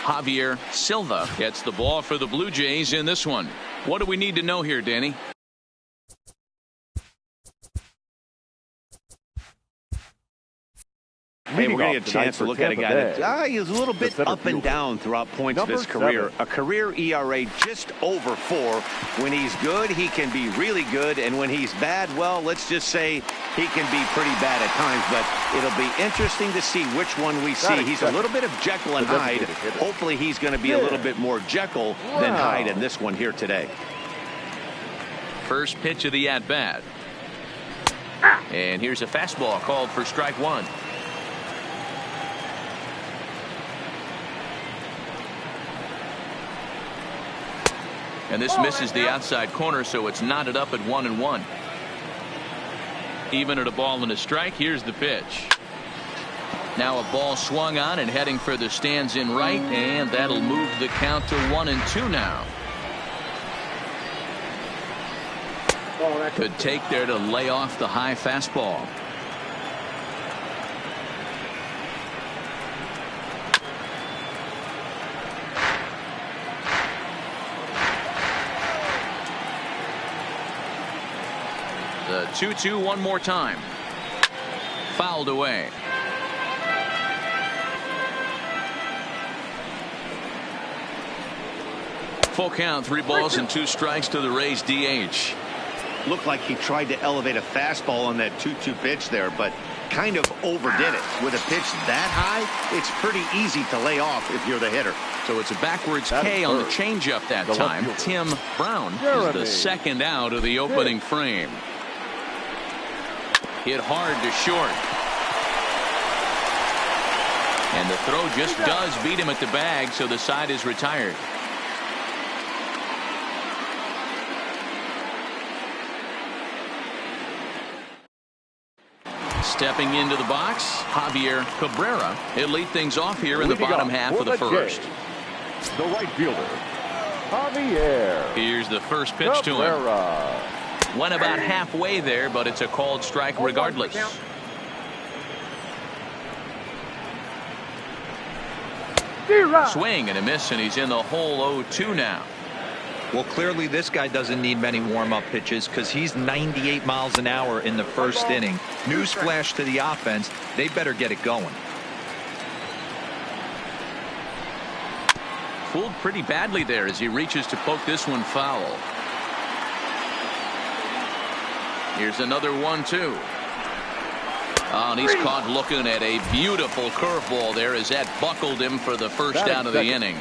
Javier Silva gets the ball for the Blue Jays in this one. What do we need to know here, Danny? Hey, we're going to get a chance to look at a guy that he's a little bit up and down throughout points of his career. A career ERA just over 4. When he's good, he can be really good. And when he's bad, well, let's just say he can be pretty bad at times. But it'll be interesting to see which one we see. He's a little bit of Jekyll and Hyde. Hopefully he's going to be a little bit more Jekyll than Hyde in this one here today. First pitch of the at-bat. And here's a fastball called for strike 1. And this misses the outside corner, so it's knotted up at 1-1. Even at a ball and a strike, here's the pitch. Now a ball swung on and heading for the stands in right, and that'll move the count to 1-2 now. Good take there to lay off the high fastball. The 2-2 one more time. Fouled away. Full count, 3 balls and 2 strikes to the Rays DH. Looked like he tried to elevate a fastball on that 2-2 pitch there, but kind of overdid it. With a pitch that high, it's pretty easy to lay off if you're the hitter. So it's a backwards K on the changeup that time. Tim Brown is the second out of the opening frame. Hit hard to short. And the throw just does beat him at the bag, so the side is retired. Stepping into the box, Javier Cabrera. He'll lead things off here in the bottom half of the first. The right fielder, Javier. Here's the first pitch to him. Went about halfway there, but it's a called strike regardless. Swing and a miss, and he's in the hole 0-2 now. Well, clearly this guy doesn't need many warm-up pitches because he's 98 miles an hour in the first inning. Newsflash to the offense, they better get it going. Fooled pretty badly there as he reaches to poke this one foul. Here's another 1-2. Oh, and he's caught looking at a beautiful curveball there as that buckled him for the first out of the inning.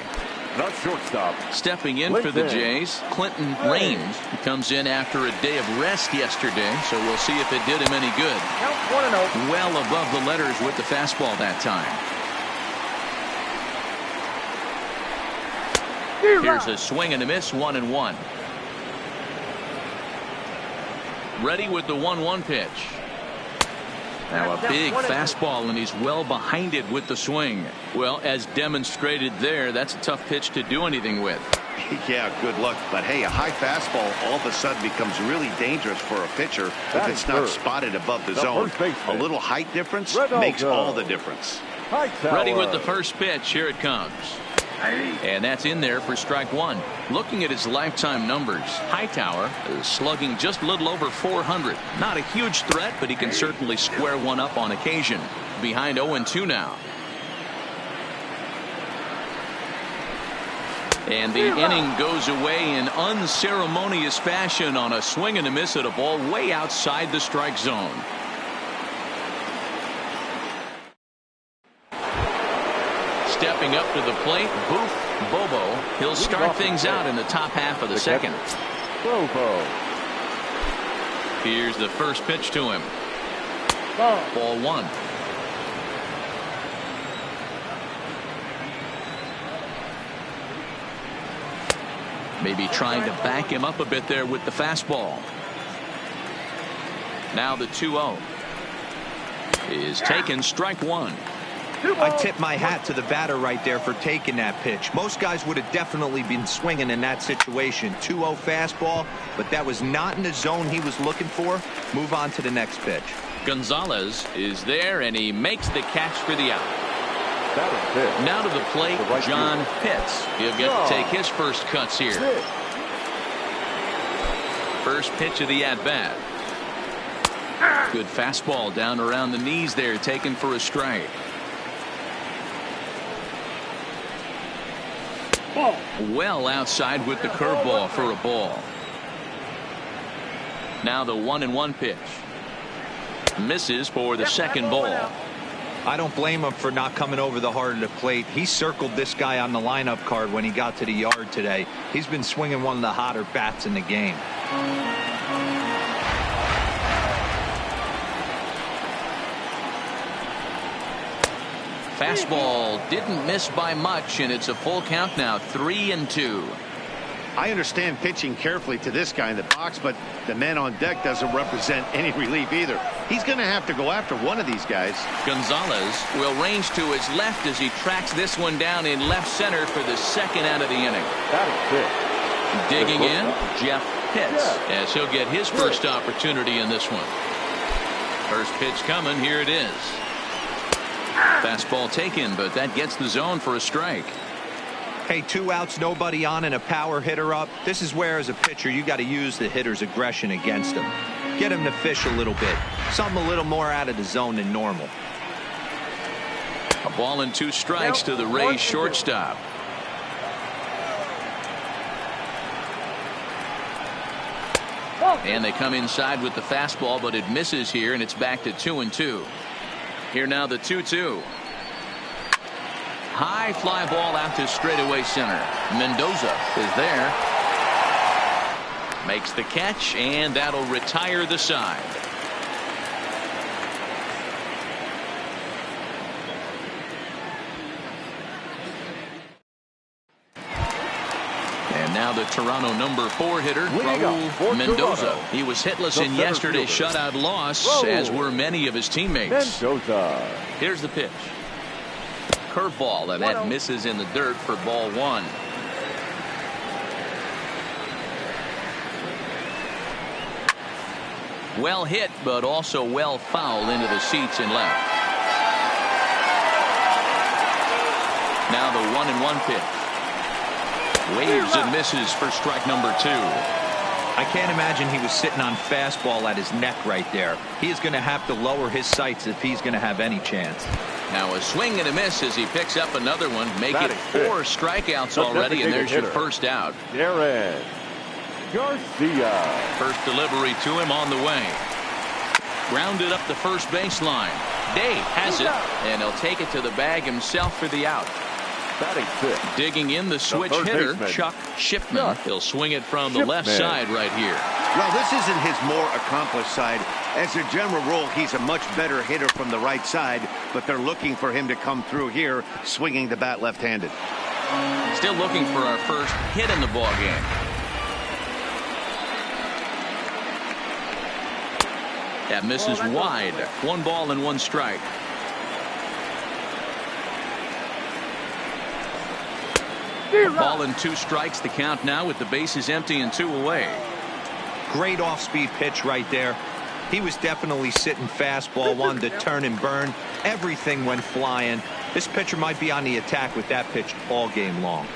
The shortstop. Stepping in for the Jays, Clinton Raines. He comes in after a day of rest yesterday, so we'll see if it did him any good. Well above the letters with the fastball that time. Here's a swing and a miss, 1-1. Ready with the 1-1 pitch. Now a big fastball, and he's well behind it with the swing. Well, as demonstrated there, that's a tough pitch to do anything with. Yeah, good luck. But hey, a high fastball all of a sudden becomes really dangerous for a pitcher if it's not spotted above the zone. A little height difference makes all the difference. Ready with the first pitch. Here it comes. And that's in there for strike 1. Looking at his lifetime numbers, Hightower is slugging just a little over 400. Not a huge threat, but he can certainly square one up on occasion. Behind 0-2 now. And the inning goes away in unceremonious fashion on a swing and a miss at a ball way outside the strike zone. Stepping up to the plate, Boof Bobo. He'll start things out in the top half of the second. Bobo. Here's the first pitch to him. Ball 1. Maybe trying to back him up a bit there with the fastball. Now the 2-0 is taken, strike 1. I tip my hat to the batter right there for taking that pitch. Most guys would have definitely been swinging in that situation. 2-0 fastball, but that was not in the zone he was looking for. Move on to the next pitch. Gonzalez is there, and he makes the catch for the out. Now to the plate, John Pitts. He'll get to take his first cuts here. First pitch of the at-bat. Good fastball down around the knees there, taken for a strike. Well outside with the curveball for a ball. Now the 1-1 pitch. Misses for the second ball. I don't blame him for not coming over the heart of the plate. He circled this guy on the lineup card when he got to the yard today. He's been swinging one of the hotter bats in the game. Fastball didn't miss by much, and it's a full count now, 3-2. I understand pitching carefully to this guy in the box, but the man on deck doesn't represent any relief either. He's going to have to go after one of these guys. Gonzalez will range to his left as he tracks this one down in left center for the second out of the inning. Digging in, Jeff Pitts, as he'll get his first opportunity in this one. First pitch coming, here it is. Fastball taken, but that gets the zone for a strike. Hey, 2 outs, nobody on, and a power hitter up. This is where, as a pitcher, you got to use the hitter's aggression against him. Get him to fish a little bit. Something a little more out of the zone than normal. A ball and 2 strikes to the Rays shortstop. And they come inside with the fastball, but it misses here, and it's back to 2-2. Here now the 2-2. High fly ball out to straightaway center. Mendoza is there. Makes the catch, and that'll retire the side. And now the Toronto number 4 hitter, Raul Mendoza. He was hitless in yesterday's shutout loss, as were many of his teammates. Here's the pitch. Curveball, and that misses in the dirt for ball 1. Well hit, but also well fouled into the seats and left. Now the 1-1 pitch. Waves and misses for strike number 2. I can't imagine he was sitting on fastball at his neck right there. He is going to have to lower his sights if he's going to have any chance. Now a swing and a miss as he picks up another one. Make it 4 strikeouts already, and there's your first out. Aaron Garcia. First delivery to him on the way. Grounded up the first baseline. Day has it, and he'll take it to the bag himself for the out. Digging in the switch hitter, Chuck Shipman. He'll swing it from the left side right here. Well, this isn't his more accomplished side. As a general rule, he's a much better hitter from the right side, but they're looking for him to come through here, swinging the bat left-handed. Still looking for our first hit in the ball game. That misses wide. 1 ball and 1 strike. A ball and 2 strikes, the count now with the bases empty and 2 away. Great off-speed pitch right there. He was definitely sitting fastball, wanted to turn and burn. Everything went flying. This pitcher might be on the attack with that pitch all game long.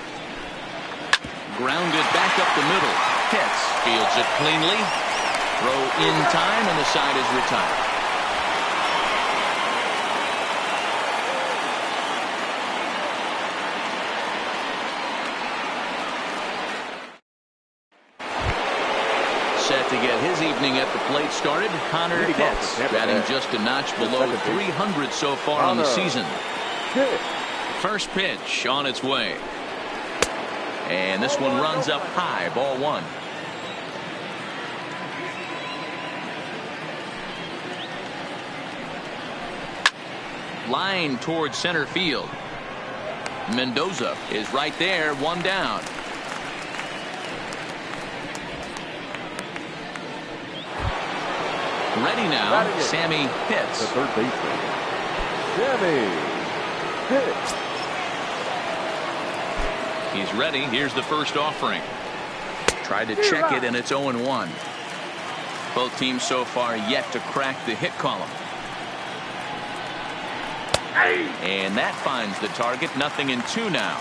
Grounded back up the middle. Hits. Fields it cleanly. Throw in time, and the side is retired. Set to get his evening at the plate started, Connor Pitts, batting just a notch below 300 so far on the season. First pitch on its way. And this one runs up high, ball 1. Line towards center field. Mendoza is right there, 1 down. Ready now, Sammy Pitts. The third baseman, Sammy Pitts. He's ready. Here's the first offering. Tried to check it, and it's 0-1. Both teams so far yet to crack the hit column. And that finds the target. 0-2 now.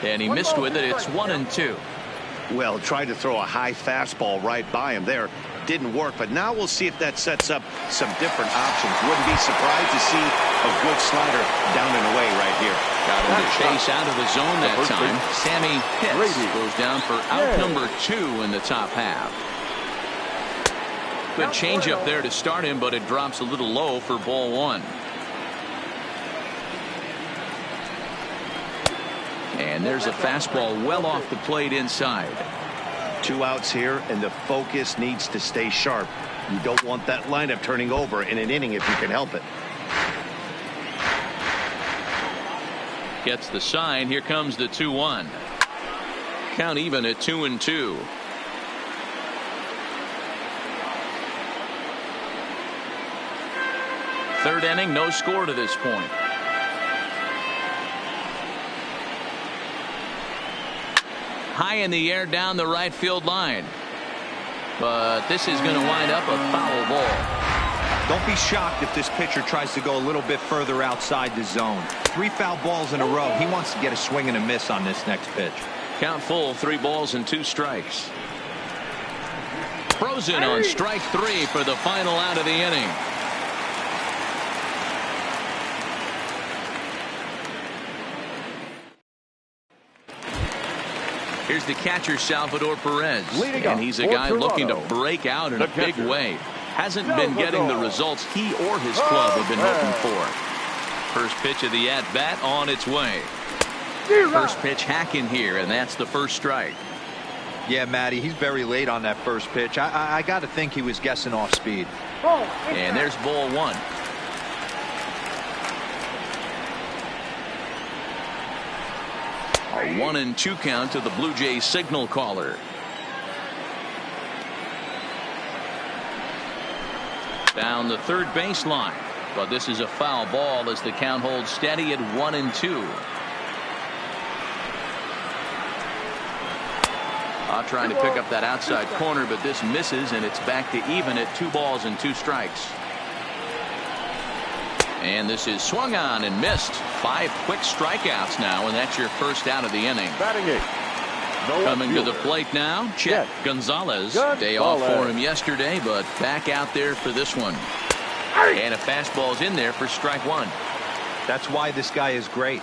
And he missed with it. It's 1-2. Well, tried to throw a high fastball right by him there. Didn't work, but now we'll see if that sets up some different options. Wouldn't be surprised to see a good slider down and away right here. Got him to chase out of the zone that time. Sammy Pitts goes down for out number 2 in the top half. Good changeup there to start him, but it drops a little low for ball 1. And there's a fastball well off the plate inside. 2 outs here, and the focus needs to stay sharp. You don't want that lineup turning over in an inning if you can help it. Gets the sign. Here comes the 2-1. Count even at 2-2. Third inning, no score to this point. High in the air down the right field line. But this is going to wind up a foul ball. Don't be shocked if this pitcher tries to go a little bit further outside the zone. 3 foul balls in a row. He wants to get a swing and a miss on this next pitch. Count full, 3 balls and 2 strikes. Frozen on strike 3 for the final out of the inning. Here's the catcher, Salvador Perez. And he's a guy looking to break out in a big way. Hasn't been getting the results he or his club have been hoping for. First pitch of the at-bat on its way. First pitch hacking here, and that's the first strike. Yeah, Matty, he's very late on that first pitch. I got to think he was guessing off speed. And there's ball 1. A 1-2 count to the Blue Jays signal caller. Down the third baseline, but this is a foul ball as the count holds steady at 1-2. Trying to pick up that outside corner, but this misses, and it's back to even at 2 balls and 2 strikes. And this is swung on and missed. 5 quick strikeouts now, and that's your first out of the inning. Batting 8. Coming to the plate now, Chet Gonzalez. Day off for him yesterday, but back out there for this one. And a fastball's in there for strike 1. That's why this guy is great.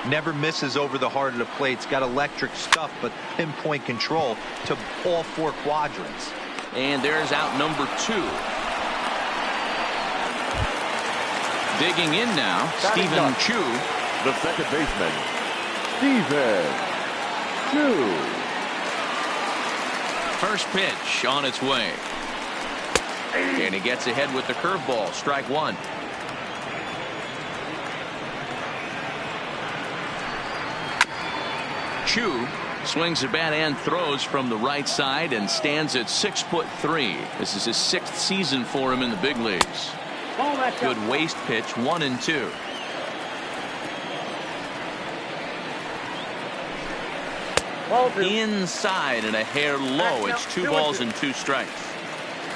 Never misses over the heart of the plate. He's got electric stuff, but pinpoint control to all 4 quadrants. And there's out number 2. Digging in now, Stephen Chu. The second baseman, Stephen Chu. First pitch on its way. And he gets ahead with the curveball. Strike 1. Chu swings the bat and throws from the right side and stands at 6'3". This is his 6th season for him in the big leagues. Good waist pitch, 1-2. Inside and a hair low. It's 2 balls and 2 strikes.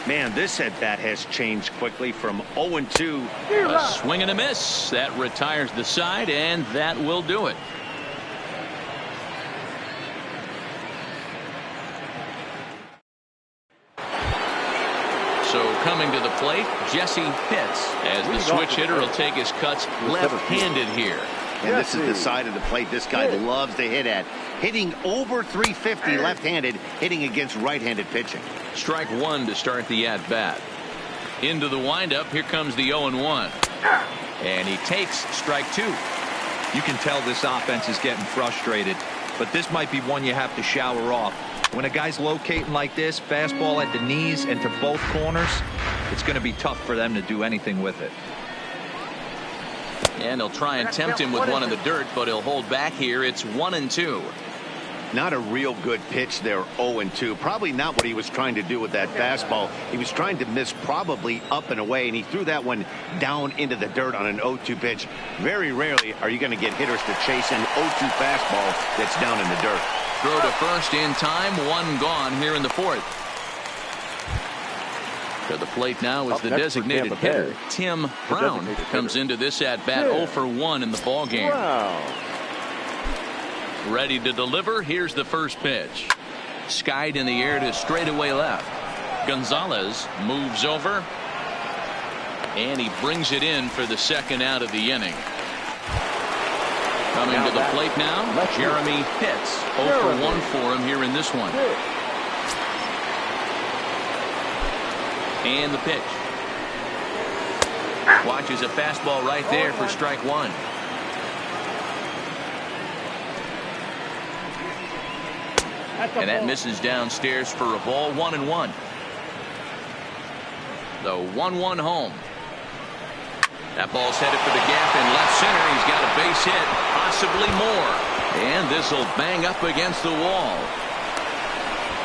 Man, this at bat has changed quickly from 0-2. A swing and a miss. That retires the side, and that will do it. So coming to the plate, Jesse Pitts, as the switch hitter will take his cuts left-handed here. And this is the side of the plate this guy loves to hit at. Hitting over 350 left-handed, hitting against right-handed pitching. Strike 1 to start the at-bat. Into the windup, here comes the 0-1. And he takes strike 2. You can tell this offense is getting frustrated, but this might be one you have to shower off. When a guy's locating like this, fastball at the knees and to both corners, it's going to be tough for them to do anything with it. And they'll try and tempt him with one in the dirt, but he'll hold back here. It's 1-2. Not a real good pitch there, 0-2. Probably not what he was trying to do with that fastball. He was trying to miss probably up and away, and he threw that one down into the dirt on an 0-2 pitch. Very rarely are you going to get hitters to chase an 0-2 fastball that's down in the dirt. Throw to first in time, 1 gone here in the 4th. To the plate now is the designated hitter, Tim Brown, comes into this at bat 0 for 1 in the ball game. Ready to deliver. Here's the first pitch. Skied in the air to straightaway left. Gonzalez moves over, and he brings it in for the second out of the inning. Coming to the plate now, Jeremy Pitts. 0 for 1 for him here in this one. And the pitch. Watches a fastball right there for strike one. And that misses downstairs for a ball. 1-1. The 1-1 home. That ball's headed for the gap in left center. He's got a base hit, possibly more. And this will bang up against the wall.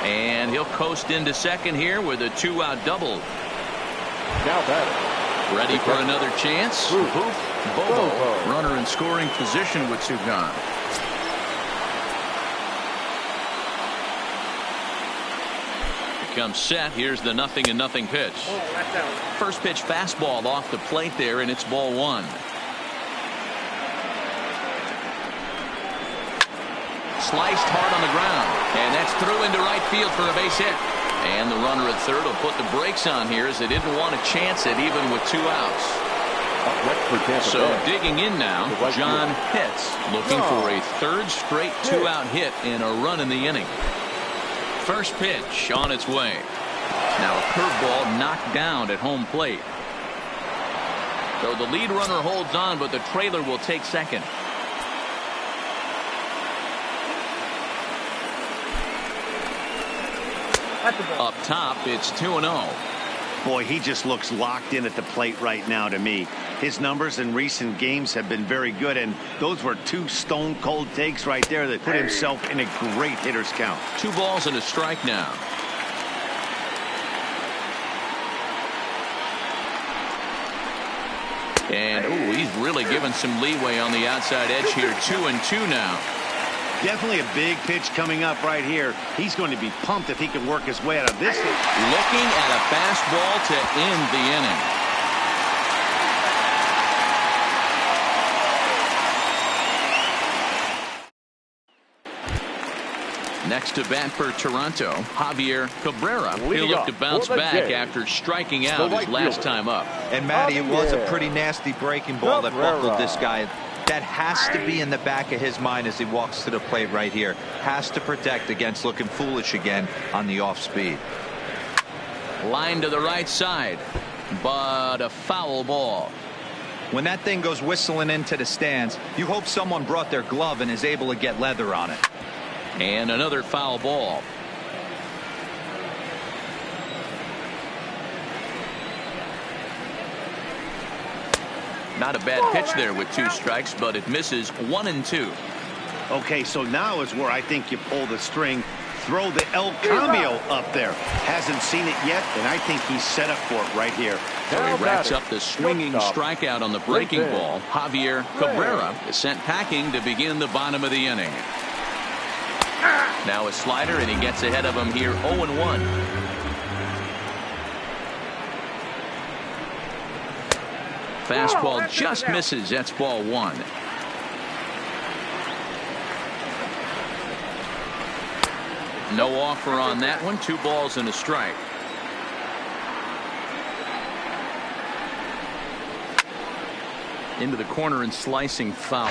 And he'll coast into second here with a 2-out double. Now batter. Ready for another chance. Bobo, runner in scoring position with two gone. Comes set. Here's the 0-0 pitch. First pitch fastball off the plate there, and it's ball one. Sliced hard on the ground, and that's through into right field for a base hit. And the runner at third will put the brakes on here as they didn't want to chance it even with 2 outs. So digging in now, John Pitts looking for a third straight 2-out hit and a run in the inning. First pitch on its way. Now a curveball knocked down at home plate. So the lead runner holds on, but the trailer will take second. Up top, it's 2-0. Boy, he just looks locked in at the plate right now to me. His numbers in recent games have been very good, and those were 2 stone-cold takes right there that put himself in a great hitter's count. 2 balls and a strike now. And, he's really given some leeway on the outside edge here. 2-2 now. Definitely a big pitch coming up right here. He's going to be pumped if he can work his way out of this. Looking at a fastball to end the inning. Next to bat for Toronto, Javier Cabrera. He'll look to bounce back after striking out his last time up. And, Matty, it was a pretty nasty breaking ball that buckled this guy. That has to be in the back of his mind as he walks to the plate right here. Has to protect against looking foolish again on the off speed. Line to the right side, but a foul ball. When that thing goes whistling into the stands, you hope someone brought their glove and is able to get leather on it. And another foul ball. Not a bad pitch there with 2 strikes, but it misses 1-2. Okay, so now is where I think you pull the string. Throw the El Cambio up there. Hasn't seen it yet, and I think he's set up for it right here. So he racks up the swinging strikeout on the breaking ball. Javier Cabrera is sent packing to begin the bottom of the inning. Now a slider, and he gets ahead of him here 0-1. Fastball just misses. That's ball 1. No offer on that one. 2 balls and a strike. Into the corner and slicing foul.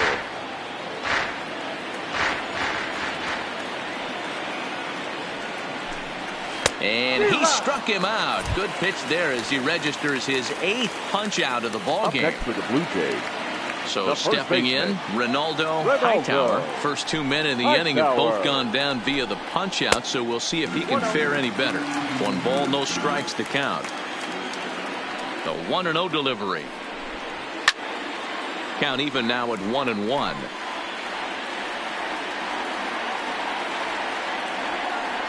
And he struck him out. Good pitch there as he registers his 8th punch out of the ball game. Next for the Blue Jays. So stepping in, Ronaldo Hightower. First 2 men in the inning have both gone down via the punch out, so we'll see if he can fare any better. 1 ball, no strikes to count. The 1-0 delivery. Count even now at 1-1.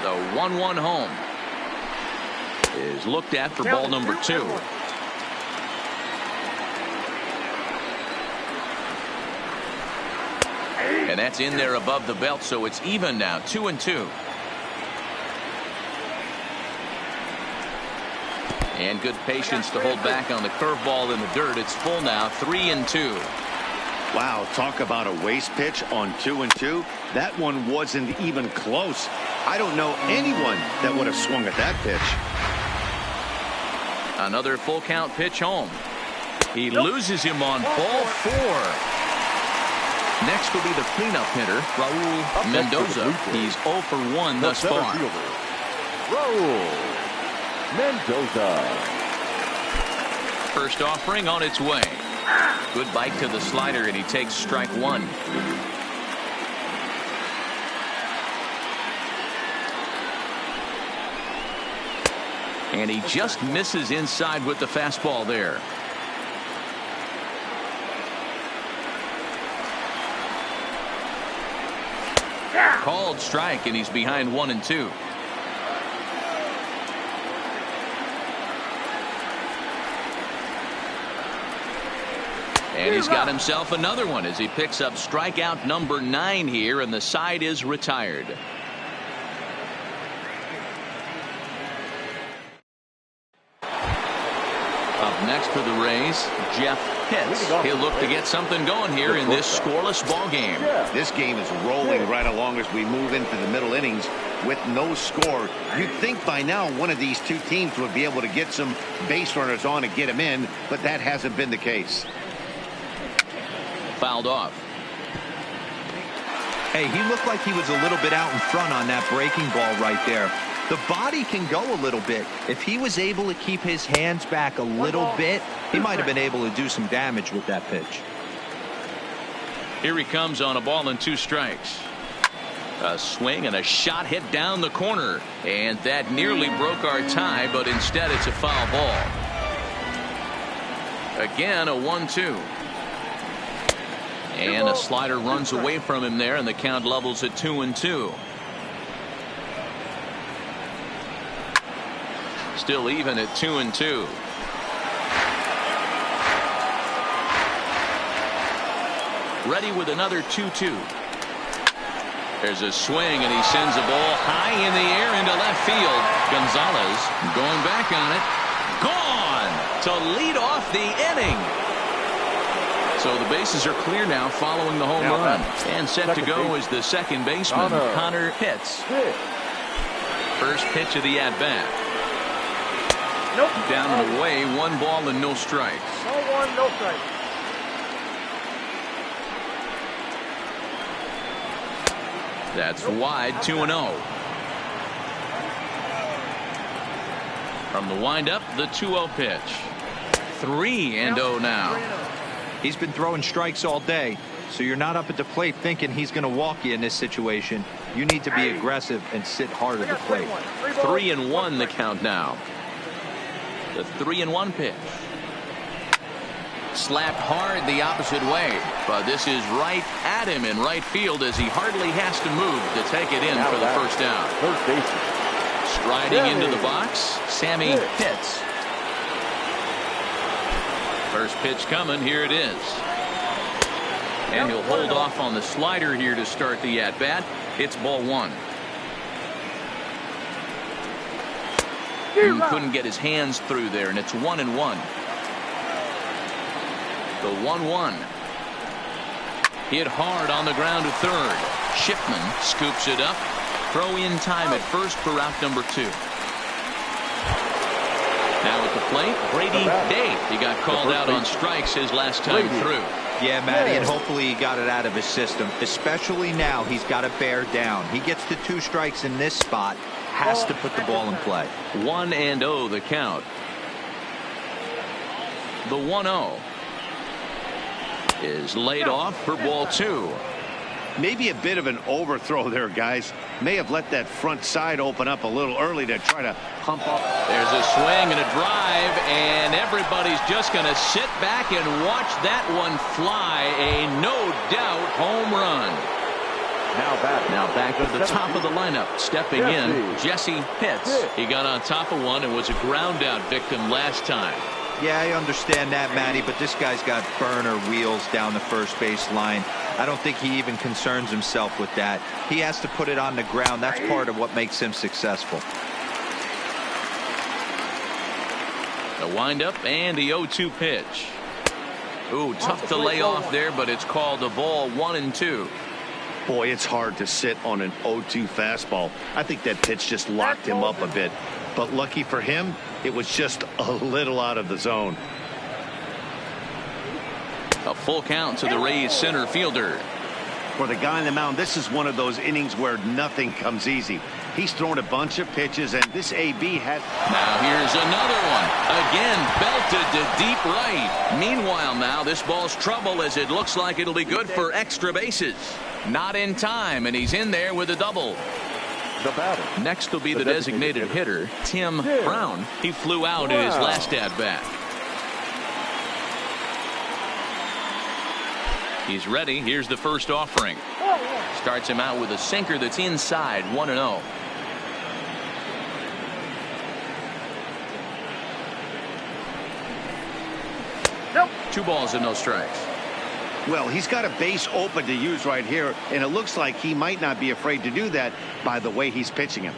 The 1-1 home is looked at for ball number 2. And that's in there above the belt, so it's even now, 2-2. And good patience to hold back on the curveball in the dirt. It's full now, 3-2. Wow, talk about a waste pitch on 2-2. That one wasn't even close. I don't know anyone that would have swung at that pitch. Another full count pitch home. He loses him on ball 4. Next will be the cleanup hitter, Raul Mendoza. He's 0 for 1 thus far. Raul Mendoza. First offering on its way. Good bite to the slider, and he takes strike 1. And he just misses inside with the fastball there. Called strike, and he's behind 1-2. And he's got himself another one as he picks up strikeout number 9 here, and the side is retired. Up next for the Rays, Jeff Pitts. He'll look to get something going here in this scoreless ball game. This game is rolling right along as we move into the middle innings with no score. You'd think by now one of these two teams would be able to get some base runners on and get them in, but that hasn't been the case. Fouled off. Hey, he looked like he was a little bit out in front on that breaking ball right there. The body can go a little bit. If he was able to keep his hands back a little bit, he might have been able to do some damage with that pitch. Here he comes on a ball and 2 strikes. A swing and a shot hit down the corner, and that nearly broke our tie, but instead it's a foul ball. Again, a 1-2. And a slider runs away from him there, and the count levels at 2-2. Still even at 2-2. Ready with another 2-2. There's a swing, and he sends a ball high in the air into left field. Gonzalez going back on it. Gone to lead off the inning. So the bases are clear now following the home run. And set to go is the second baseman, Connor Pitts. First pitch of the at-bat. Down and away, 1 ball and no strikes. No 1, no strikes. That's wide, 2-0. From the windup, the 2-0 pitch. 3-0 now. He's been throwing strikes all day, so you're not up at the plate thinking he's going to walk you in this situation. You need to be aggressive and sit hard at the plate. 3-1 the count now. The 3-1 pitch. Slapped hard the opposite way, but this is right at him in right field as he hardly has to move to take it in for the first out. Striding into the box, Sammy Pitts. First pitch coming, here it is. And he'll hold off on the slider here to start the at-bat. It's ball 1. He couldn't get his hands through there, and it's 1-1. The 1-1. Hit hard on the ground to third. Shipman scoops it up. Throw in time at first for out number 2. Now at the plate, Brady Day. He got called out on strikes his last time through. Yeah, Matty, and hopefully he got it out of his system. Especially now, he's got to bear down. He gets to 2 strikes in this spot. Has to put the ball in play. 1-0 the count. The 1-0 is laid off for ball 2. Maybe a bit of an overthrow there, guys. May have let that front side open up a little early to try to hump up. There's a swing and a drive, and everybody's just going to sit back and watch that one fly. A no-doubt home run. Now back to the top of the lineup. Stepping in, Jesse Pitts. He got on top of one and was a ground-out victim last time. Yeah, I understand that, Matty, but this guy's got burner wheels down the first base line. I don't think he even concerns himself with that. He has to put it on the ground. That's part of what makes him successful. The windup and the 0-2 pitch. Ooh, tough to lay off there, but it's called a ball. 1-2. Boy, it's hard to sit on an 0-2 fastball. I think that pitch just locked him up a bit. But lucky for him, it was just a little out of the zone. A full count to the Rays center fielder. For the guy on the mound, this is one of those innings where nothing comes easy. He's thrown a bunch of pitches, and this AB has... Now here's another one. Again, belted to deep right. Meanwhile, now this ball's trouble as it looks like it'll be good for extra bases. Not in time, and he's in there with a double. The batter. Next will be the designated hitter, Tim Brown. He flew out in his last at-bat. He's ready. Here's the first offering. Starts him out with a sinker that's inside. 1-0. Nope. 2 balls and no strikes. Well, he's got a base open to use right here, and it looks like he might not be afraid to do that by the way he's pitching him.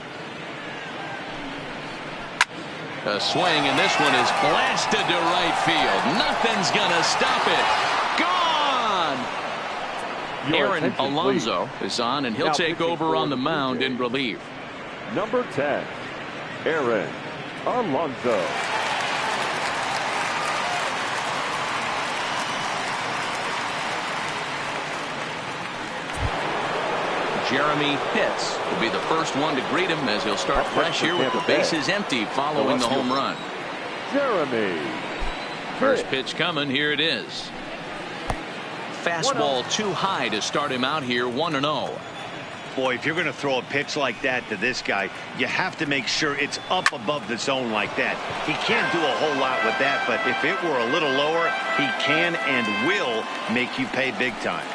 A swing, and this one is blasted to right field. Nothing's gonna stop it. Gone! Aaron Alonso is on, and he'll take over on the mound in relief. Number 10, Aaron Alonso. Jeremy Pitts will be the first one to greet him as he'll start fresh here with the bases empty following the home run. Jeremy. First pitch coming. Here it is. Fastball too high to start him out here. 1-0. Boy, if you're going to throw a pitch like that to this guy, you have to make sure it's up above the zone like that. He can't do a whole lot with that, but if it were a little lower, he can and will make you pay big time.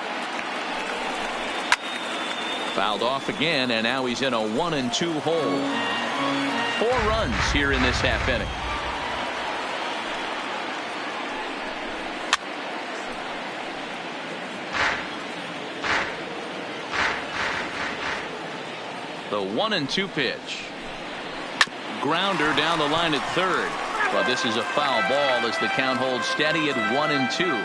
Fouled off again, and now he's in a 1-2 hole. 4 runs here in this half inning. The 1-2 pitch. Grounder down the line at third. But this is a foul ball as the count holds steady at 1-2.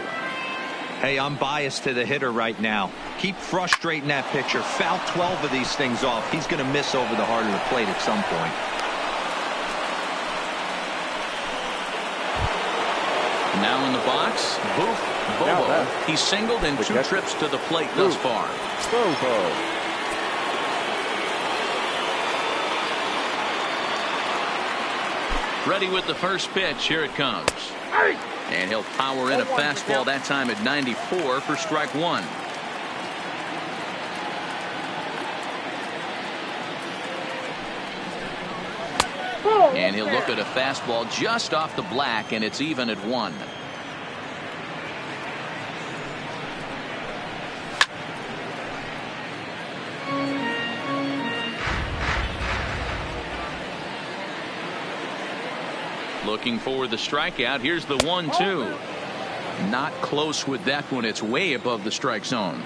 Hey, I'm biased to the hitter right now. Keep frustrating that pitcher. Foul 12 of these things off. He's going to miss over the heart of the plate at some point. Now in the box, Boof Bobo. He's singled in 2 trips to the plate thus far. Bobo. Ready with the first pitch. Here it comes. And he'll power in a fastball that time at 94 for strike 1. And he'll look at a fastball just off the black, and it's even at 1. Looking for the strikeout. Here's the 1-2. Not close with that one. It's way above the strike zone.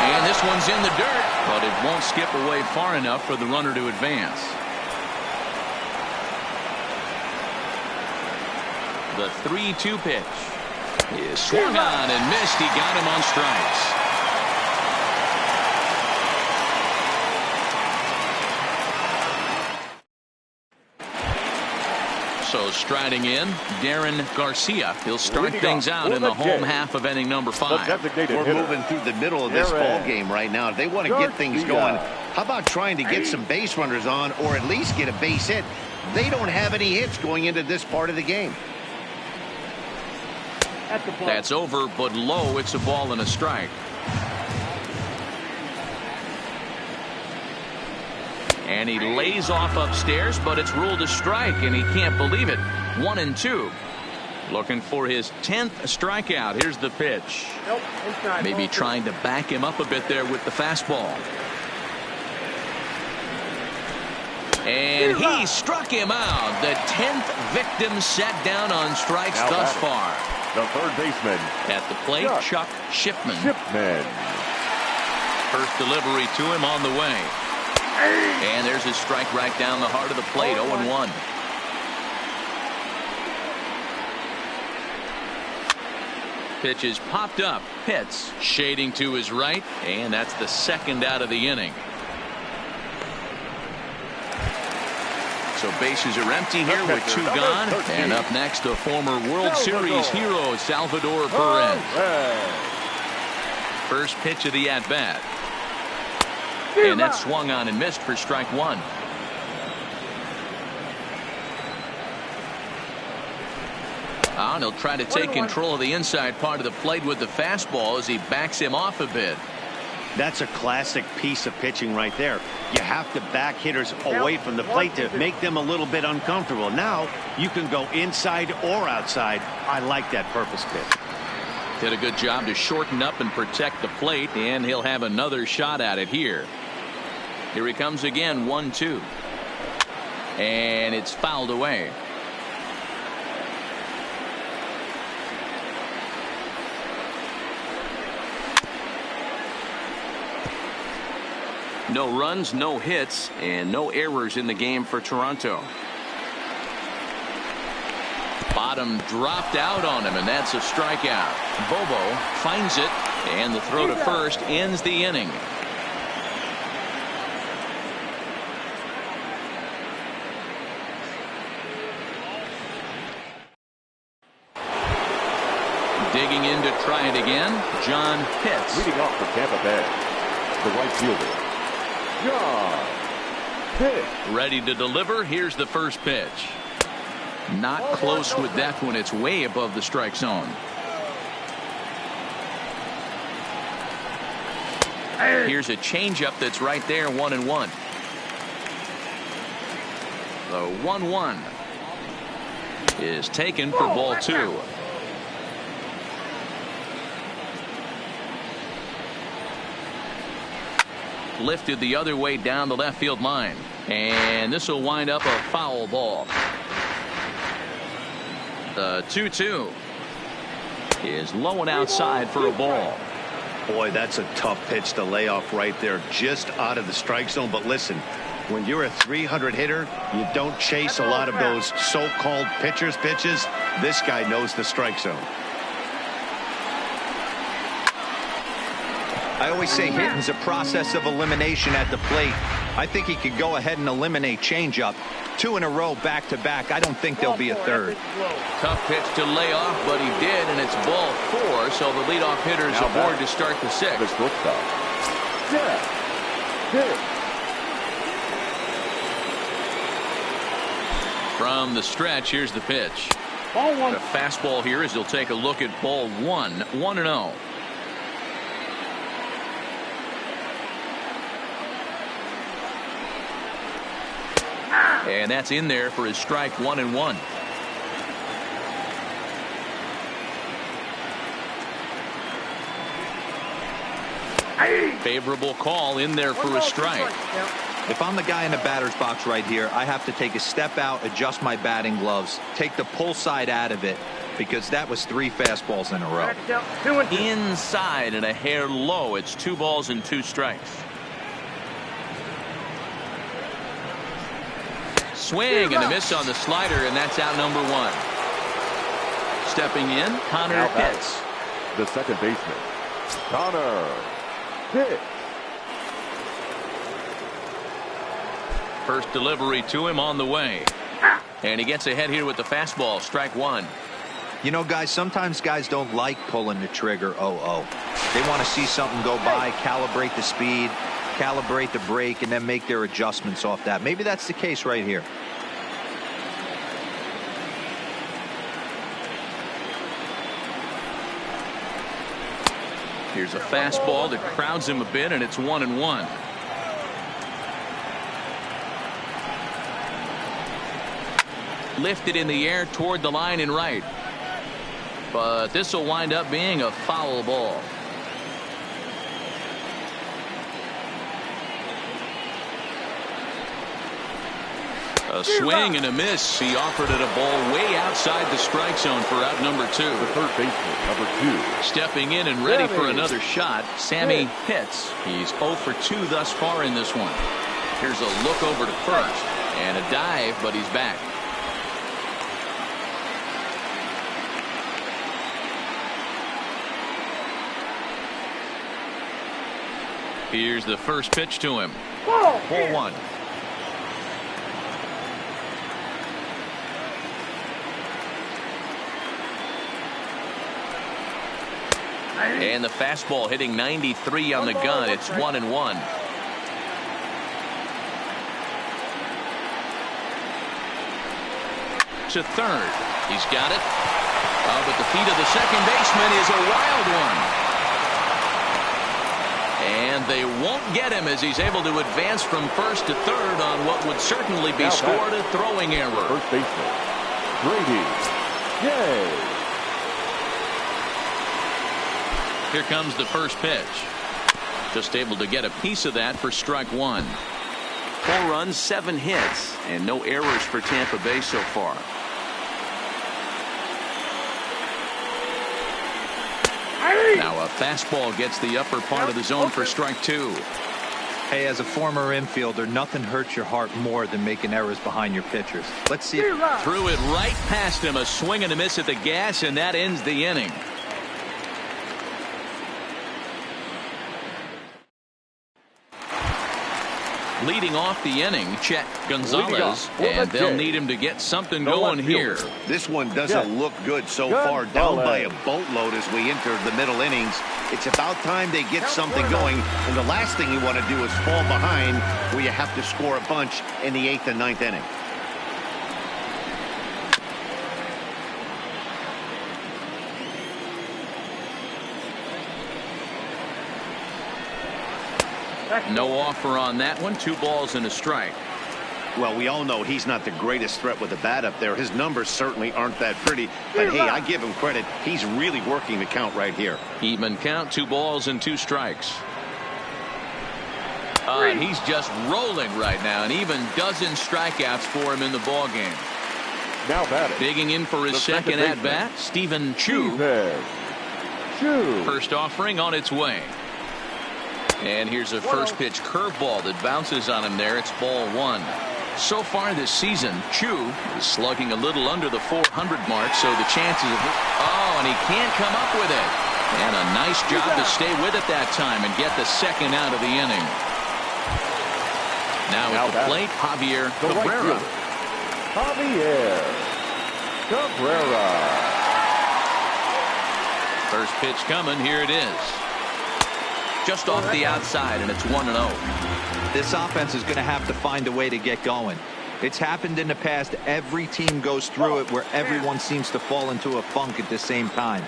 And this one's in the dirt, but it won't skip away far enough for the runner to advance. The 3-2 pitch is swung on and missed. He got him on strikes. So striding in, Darren Garcia. He'll start things out in the home half of inning number 5. We're moving through the middle of this ball game right now. If they want to get things going, how about trying to get some base runners on, or at least get a base hit? They don't have any hits going into this part of the game. That's over, but low. It's a ball and a strike. And he lays off upstairs, but it's ruled a strike, and he can't believe it. 1-2. Looking for his 10th strikeout. Here's the pitch. Maybe trying to back him up a bit there with the fastball. And he struck him out. The 10th victim set down on strikes thus far. The third baseman at the plate, Chuck Shipman. First delivery to him on the way. And there's his strike right down the heart of the plate. 0-1. Pitch is popped up. Pitts shading to his right, and that's the second out of the inning. So bases are empty here with 2 gone. And up next, the former World Series hero, Salvador Perez. First pitch of the at-bat. And that swung on and missed for strike 1. And he'll try to take control of the inside part of the plate with the fastball as he backs him off a bit. That's a classic piece of pitching right there. You have to back hitters away from the plate to make them a little bit uncomfortable. Now you can go inside or outside. I like that purpose pitch. Did a good job to shorten up and protect the plate, and he'll have another shot at it here. Here he comes again, 1-2. And it's fouled away. No runs, no hits, and no errors in the game for Toronto. Bottom dropped out on him, and that's a strikeout. Bobo finds it, and the throw to first ends the inning. Digging in to try it again, John Pitts. Leading off for Tampa Bay, the right fielder, John Pitts. Ready to deliver. Here's the first pitch. Not close with that one. It's way above the strike zone. Here's a changeup that's right there, 1-1. The 1-1 is taken for ball 2. Lifted the other way down the left field line, and this will wind up a foul ball. The 2-2 is low and outside for a ball. Boy, that's a tough pitch to lay off right there, just out of the strike zone. But listen, when you're a 300 hitter, you don't chase a lot of those so-called pitchers' pitches. This guy knows the strike zone. I always say hitting is a process of elimination at the plate. I think he could go ahead and eliminate changeup. 2 in a row, back to back. I don't think there'll be a third. Tough pitch to lay off, but he did, and it's ball 4. So the leadoff hitter's aboard to start the 6th. The shortstop, Jeff Pitts. From the stretch, here's the pitch. The fastball here as he'll take a look at ball 1, 1-0. And that's in there for his strike, 1-1. Favorable call in there for a strike. If I'm the guy in the batter's box right here, I have to take a step out, adjust my batting gloves, take the pull side out of it, because that was 3 fastballs in a row. Inside and a hair low. It's 2 balls and 2 strikes. Swing and a miss on the slider, and that's out number 1. Stepping in, Connor Pitts. The second baseman, Connor Pitts. First delivery to him on the way. And he gets ahead here with the fastball, strike 1. You know, guys, sometimes guys don't like pulling the trigger 0-0. They want to see something go by, calibrate the speed, calibrate the break, and then make their adjustments off that. Maybe that's the case right here. Here's a fastball that crowds him a bit, and it's 1-1. Lifted in the air toward the line and right. But this will wind up being a foul ball. A swing and a miss. He offered it a ball way outside the strike zone for out number 2. The third baseman, number 2. Stepping in and ready for another shot, Sammy Pitts. He's 0 for 2 thus far in this one. Here's a look over to first and a dive, but he's back. Here's the first pitch to him. Ball 1. And the fastball hitting 93 on the gun. It's 1-1. To third. He's got it. But the feet of the second baseman is a wild one. And they won't get him as he's able to advance from first to third on what would certainly be scored a throwing error. First baseman, Grady Gay. Here comes the first pitch. Just able to get a piece of that for strike 1. 4 runs, 7 hits, and no errors for Tampa Bay so far. Now a fastball gets the upper part of the zone for strike 2. Hey, as a former infielder, nothing hurts your heart more than making errors behind your pitchers. Let's see it. Threw it right past him. A swing and a miss at the gas, and that ends the inning. Leading off the inning, Chet Gonzalez, and they'll need him to get something going here. This one doesn't look good so far, down by a boatload as we enter the middle innings. It's about time they get something going, and the last thing you want to do is fall behind where you have to score a bunch in the 8th and 9th inning. No offer on that one. 2 balls and a strike. Well, we all know he's not the greatest threat with the bat up there. His numbers certainly aren't that pretty. But hey, I give him credit. He's really working the count right here. Even count. 2 balls and 2 strikes. He's just rolling right now, and even dozen strikeouts for him in the ball game. Now batting. Digging in for his second at bat, Stephen Chu. First offering on its way. And here's a first pitch curveball that bounces on him there. It's ball 1. So far this season, Chu is slugging a little under the 400 mark, so the chances of and he can't come up with it. And a nice job to stay with it that time and get the second out of the inning. Now at the plate, Javier Cabrera. Javier Cabrera. First pitch coming. Here it is. Just off the outside, and it's 1-0. This offense is going to have to find a way to get going. It's happened in the past. Every team goes through it where everyone seems to fall into a funk at the same time.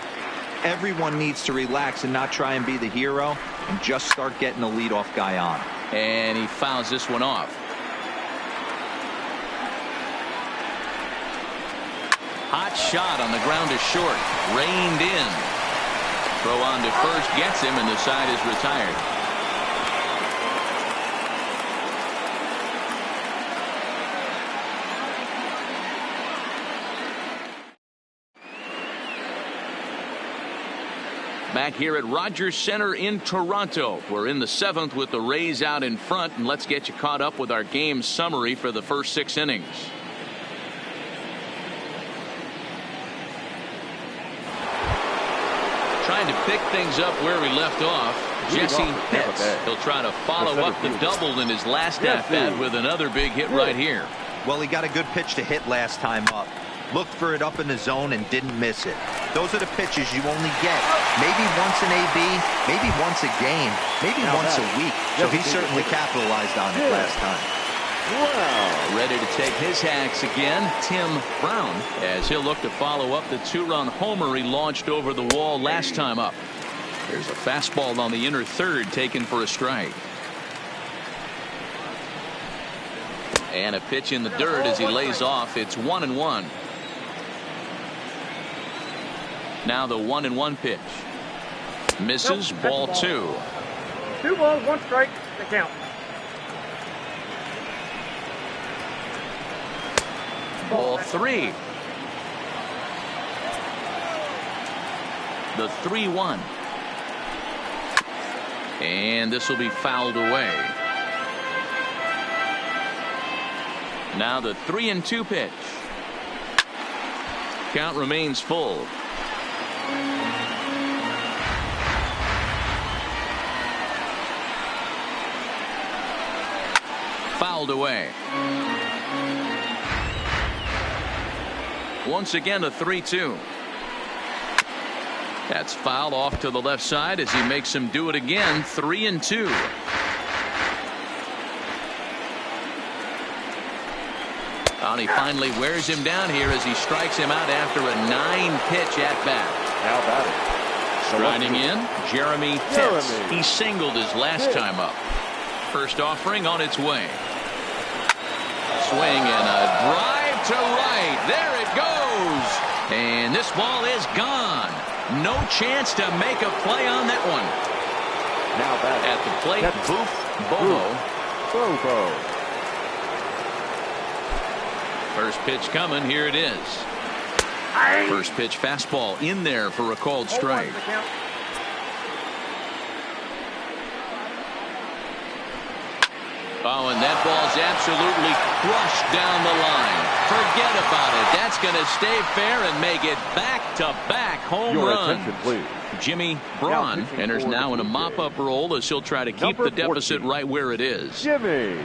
Everyone needs to relax and not try and be the hero and just start getting the leadoff guy on. And he fouls this one off. Hot shot on the ground is short. Reined in. Throw on to first gets him, and the side is retired. Back here at Rogers Center in Toronto. We're in the 7th with the Rays out in front, and let's get you caught up with our game summary for the first 6 innings. Trying to pick things up where we left off. Jesse Pitts. He'll try to follow up the double in his last at-bat with another big hit right here. Well, he got a good pitch to hit last time up. Looked for it up in the zone and didn't miss it. Those are the pitches you only get maybe once in AB, maybe once a game, maybe once a week. So he certainly capitalized on it last time. Wow. Ready to take his hacks again, Tim Brown, as he'll look to follow up the 2-run homer he launched over the wall last time up. There's a fastball on the inner third taken for a strike. And a pitch in the dirt as he lays off. It's 1-1. Now the 1-1 pitch. Misses. Ball 2. 2 balls, 1 strike. The count. Ball 3. The 3-1. And this will be fouled away. Now the 3-2 pitch. Count remains full. Fouled away. Once again a 3-2. That's fouled off to the left side as he makes him do it again. 3-2. And he finally wears him down here as he strikes him out after a 9-pitch at bat. Now batting. Striding in, Jeremy Pitts. He singled his last time up. First offering on its way. Swing and a drive to right. There it goes. And this ball is gone. No chance to make a play on that one. Now batting. At the plate, Boof Bobo. First pitch coming. Here it is. First pitch fastball in there for a called strike. Oh, and that ball's absolutely crushed down the line. Forget about it. That's going to stay fair and make it back-to-back home runs. Jimmy Braun enters now in a mop-up role as he'll try to keep the deficit right where it is. Jimmy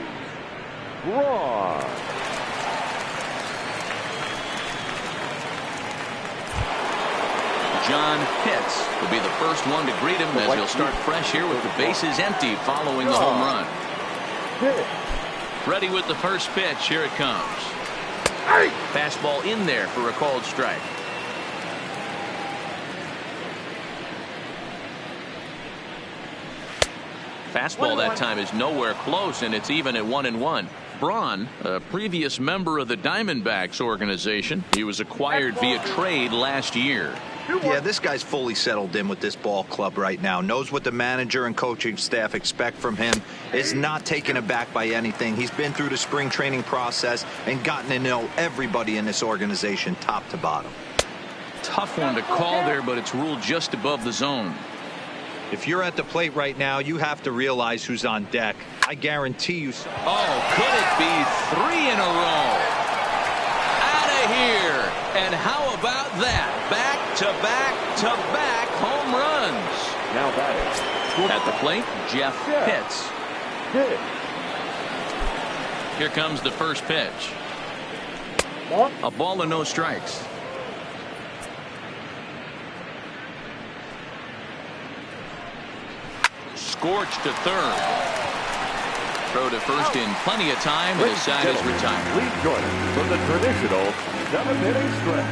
Braun. John Pitts will be the first one to greet him as he'll start fresh here with the bases empty following the home run. Ready with the first pitch. Here it comes. Fastball in there for a called strike. Fastball that time is nowhere close, and it's even at 1-1. Braun, a previous member of the Diamondbacks organization, he was acquired via trade last year. Yeah, this guy's fully settled in with this ball club right now. Knows what the manager and coaching staff expect from him. Is not taken aback by anything. He's been through the spring training process and gotten to know everybody in this organization top to bottom. Tough one to call there, but it's ruled just above the zone. If you're at the plate right now, you have to realize who's on deck. I guarantee you. Oh, could it be 3 in a row? Out of here. And how about that? Back-to-back-to-back home runs. Now batting. At the plate, Jeff Pitts. Here comes the first pitch. A ball and no strikes. Scorched to third. Throw to first in plenty of time, and his side is retired. Please join us for the traditional 7-inning stretch.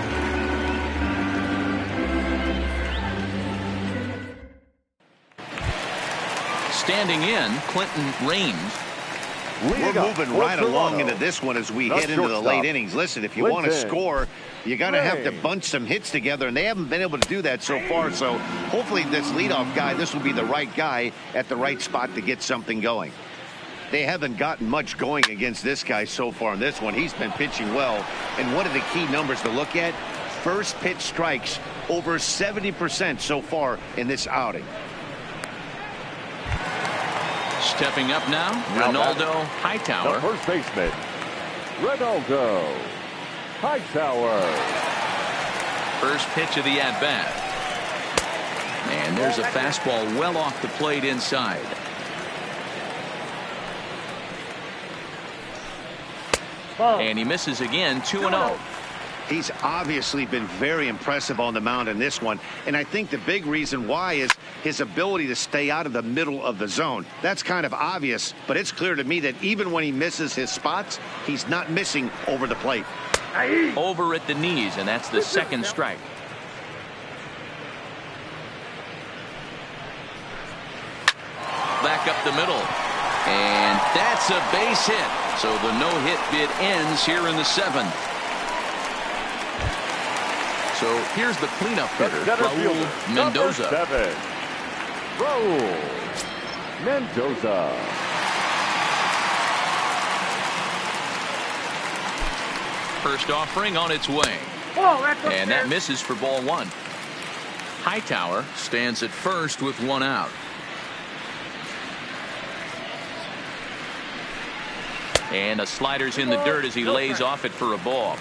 Standing in, Clinton Raines. We're moving right along into this one as we head into the late innings. Listen, if you want to score, you got to have to bunch some hits together, and they haven't been able to do that so far. So hopefully this leadoff guy, this will be the right guy at the right spot to get something going. They haven't gotten much going against this guy so far in this one. He's been pitching well. And what are the key numbers to look at? First pitch strikes, over 70% so far in this outing. Stepping up now, Ronaldo Hightower. The first baseman, Ronaldo Hightower. First pitch of the at-bat. And there's a fastball well off the plate inside. And he misses again, 2-0. He's obviously been very impressive on the mound in this one. And I think the big reason why is his ability to stay out of the middle of the zone. That's kind of obvious, but it's clear to me that even when he misses his spots, he's not missing over the plate. Over at the knees, and that's the second strike. Back up the middle. And that's a base hit. So the no-hit bid ends here in the 7th. So here's the cleanup hitter, Raul Mendoza. Raul Mendoza. First offering on its way. And that misses for ball 1. Hightower stands at first with 1 out. And a slider's in the dirt as he lays off it for a ball.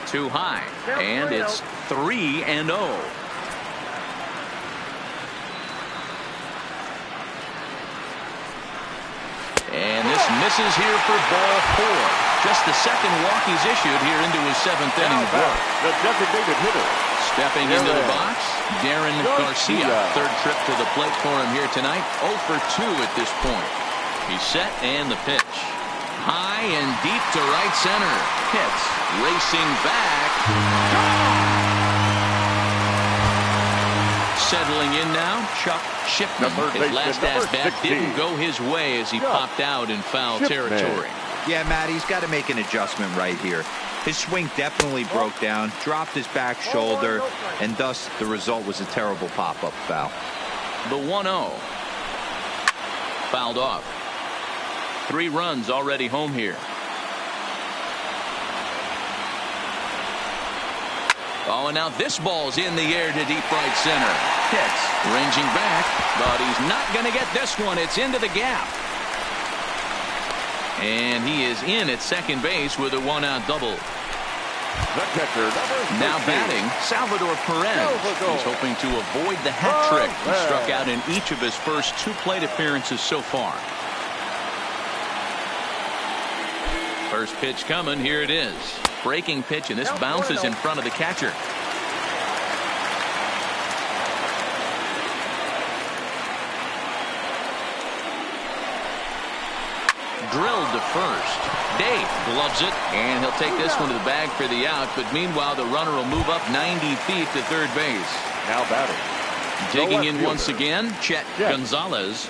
Too high, and it's 3-0. And this misses here for ball 4. Just the second walk he's issued here into his 7th inning of work. The designated hitter. Stepping into the box, Darren Garcia. Third trip to the plate for him here tonight. 0 for 2 at this point. He's set, and the pitch. High and deep to right center. Hits. Racing back. Settling in now, Chuck Shipman. His last at-bat didn't go his way as he popped out in foul territory. Yeah, Matt, he's got to make an adjustment right here. His swing definitely broke down, dropped his back shoulder, and thus the result was a terrible pop-up foul. The 1-0. Fouled off. 3 runs already home here. Oh, and now this ball's in the air to deep right center. Hits. Ranging back, but he's not going to get this one. It's into the gap. And he is in at second base with a 1-out double. The catcher, now batting, Salvador Perez. He's hoping to avoid the hat trick. He struck out in each of his first 2 plate appearances so far. First pitch coming. Here it is. Breaking pitch, and this bounces in front of the catcher. Drilled to first. Dave gloves it, and he'll take this one to the bag for the out. But meanwhile, the runner will move up 90 feet to third base. Now batting. Digging in once again, Chet Gonzalez.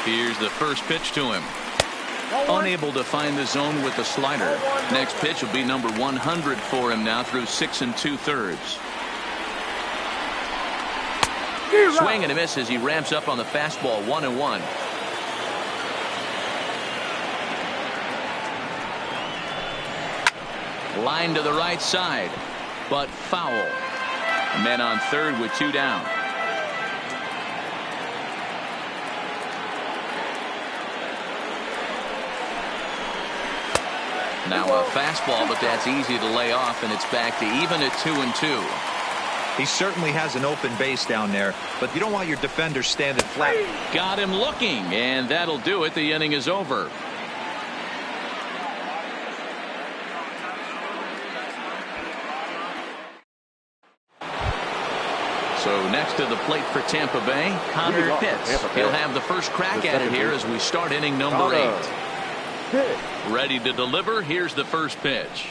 Here's the first pitch to him. Unable to find the zone with the slider. Next pitch will be number 100 for him now through 6 2/3. Swing and a miss as he ramps up on the fastball. 1-1. Line to the right side, but foul. Men on third with 2 down. Now a fastball, but that's easy to lay off, and it's back to even at 2-2. He certainly has an open base down there, but you don't want your defender standing flat. Got him looking, and that'll do it. The inning is over. So next to the plate for Tampa Bay, Connor Pitts. He'll have the first crack at it here as we start inning number 8. Ready to deliver. Here's the first pitch.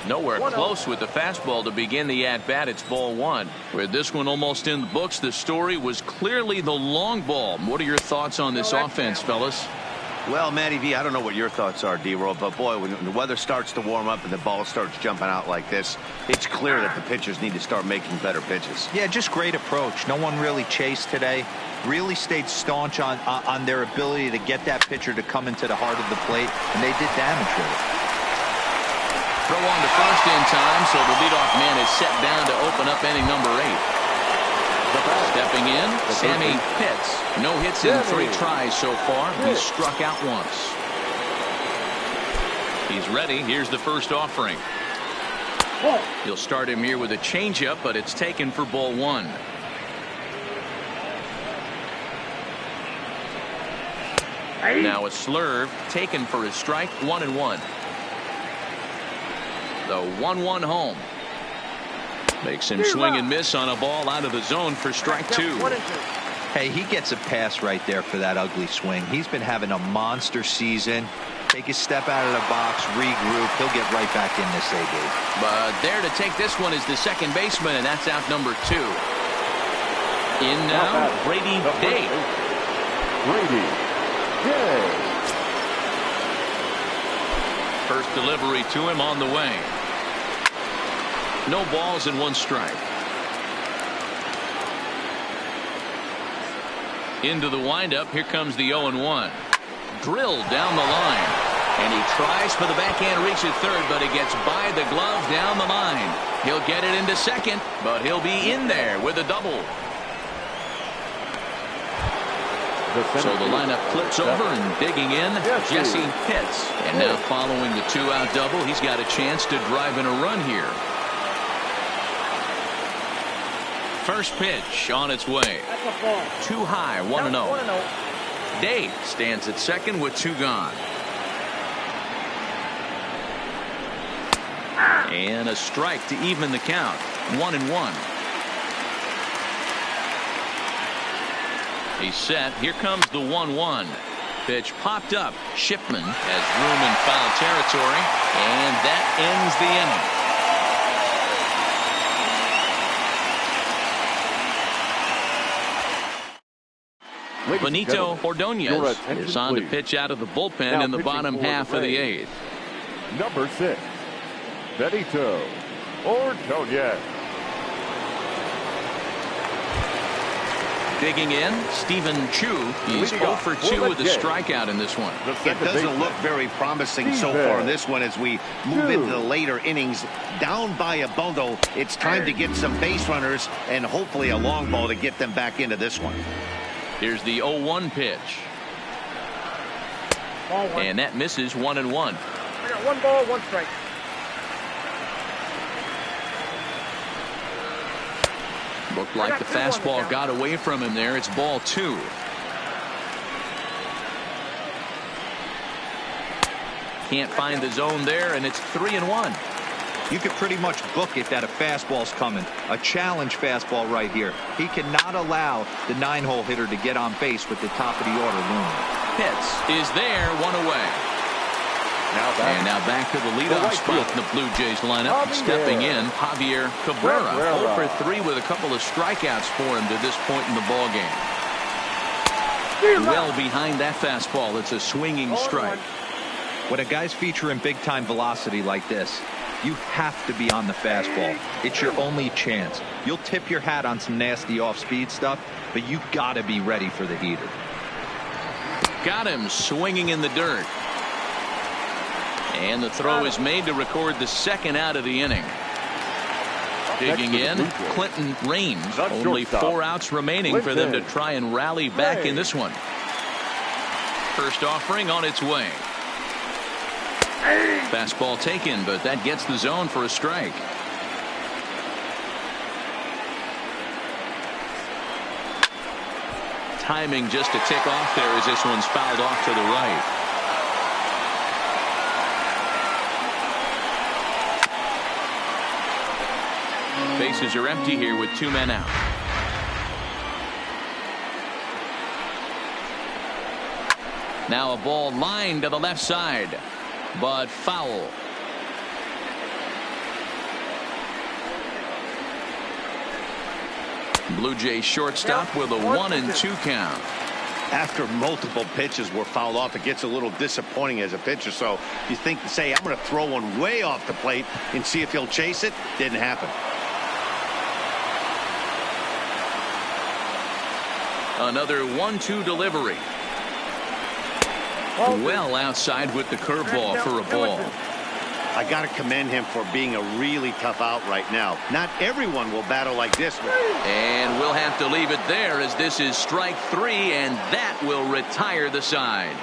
Nowhere close with the fastball to begin the at-bat. It's ball 1. With this one almost in the books, the story was clearly the long ball. What are your thoughts on this offense, fellas? Well, Matty V, I don't know what your thoughts are, D-Roll, but boy, when the weather starts to warm up and the ball starts jumping out like this, it's clear that the pitchers need to start making better pitches. Yeah, just great approach. No one really chased today. Really stayed staunch on their ability to get that pitcher to come into the heart of the plate, and they did damage with it. Throw on to first in time, so the leadoff man is set down to open up inning number 8. Stepping in, Sammy Pitts. No hits in 3 tries so far. He's struck out once. He's ready. Here's the first offering. He'll start him here with a changeup, but it's taken for ball 1. Now a slurve taken for his strike. 1-1. The 1-1 home. Makes him swing and miss on a ball out of the zone for strike 2. Hey, he gets a pass right there for that ugly swing. He's been having a monster season. Take a step out of the box, regroup. He'll get right back in this A game. But there to take this one is the second baseman, and that's out number 2. In now, Brady Day. First delivery to him on the way. No balls and 1 strike. Into the windup. Here comes the 0-1. Drilled down the line. And he tries for the backhand reach at third, but he gets by the glove down the line. He'll get it into second, but he'll be in there with a double. So the lineup flips over and digging in, Jesse Pitts. And now following the 2-out double, he's got a chance to drive in a run here. First pitch on its way. Too high, 1-0. Dave stands at second with 2 gone. And a strike to even the count. 1-1. He's set. Here comes the 1-1. Pitch popped up. Shipman has room in foul territory, and that ends the inning. Benito Ordonez is on to pitch out of the bullpen in the bottom half of the 8th. Number 6, Benito Ordonez. Digging in, Stephen Chu. He's 0 for 2 with a strikeout in this one. It doesn't look very promising so far in this one as we move into the later innings. Down by a bundle, it's time to get some base runners and hopefully a long ball to get them back into this one. Here's the 0-1 pitch. And that misses. 1-1. I got 1 ball, 1 strike. Looked like the fastball got away from him there. It's ball 2. Can't find the zone there, and it's 3-1. You could pretty much book it that a fastball's coming. A challenge fastball right here. He cannot allow the 9-hole hitter to get on base with the top of the order looming. Pitts is there, 1 away. And now back to the leadoff spot in the Blue Jays lineup. Stepping in, Javier Cabrera. 0 for 3 with a couple of strikeouts for him to this point in the ball game. Well behind that fastball. It's a swinging strike. When a guy's featuring big-time velocity like this, you have to be on the fastball. It's your only chance. You'll tip your hat on some nasty off-speed stuff, but you got to be ready for the heater. Got him swinging in the dirt. And the throw is made to record the 2nd out of the inning. Digging in, Clinton Raines. Only 4 outs remaining for them to try and rally back in this one. First offering on its way. Fastball taken, but that gets the zone for a strike. Timing just a tick off there as this one's fouled off to the right. Bases are empty here with 2 men out. Now a ball lined to the left side, but foul. Blue Jays shortstop with a 1-2 count. After multiple pitches were fouled off, it gets a little disappointing as a pitcher. So you think to say, I'm going to throw one way off the plate and see if he'll chase it. Didn't happen. Another 1-2 delivery. Well outside with the curveball for a ball. I got to commend him for being a really tough out right now. Not everyone will battle like this. And we'll have to leave it there as this is strike 3, and that will retire the side.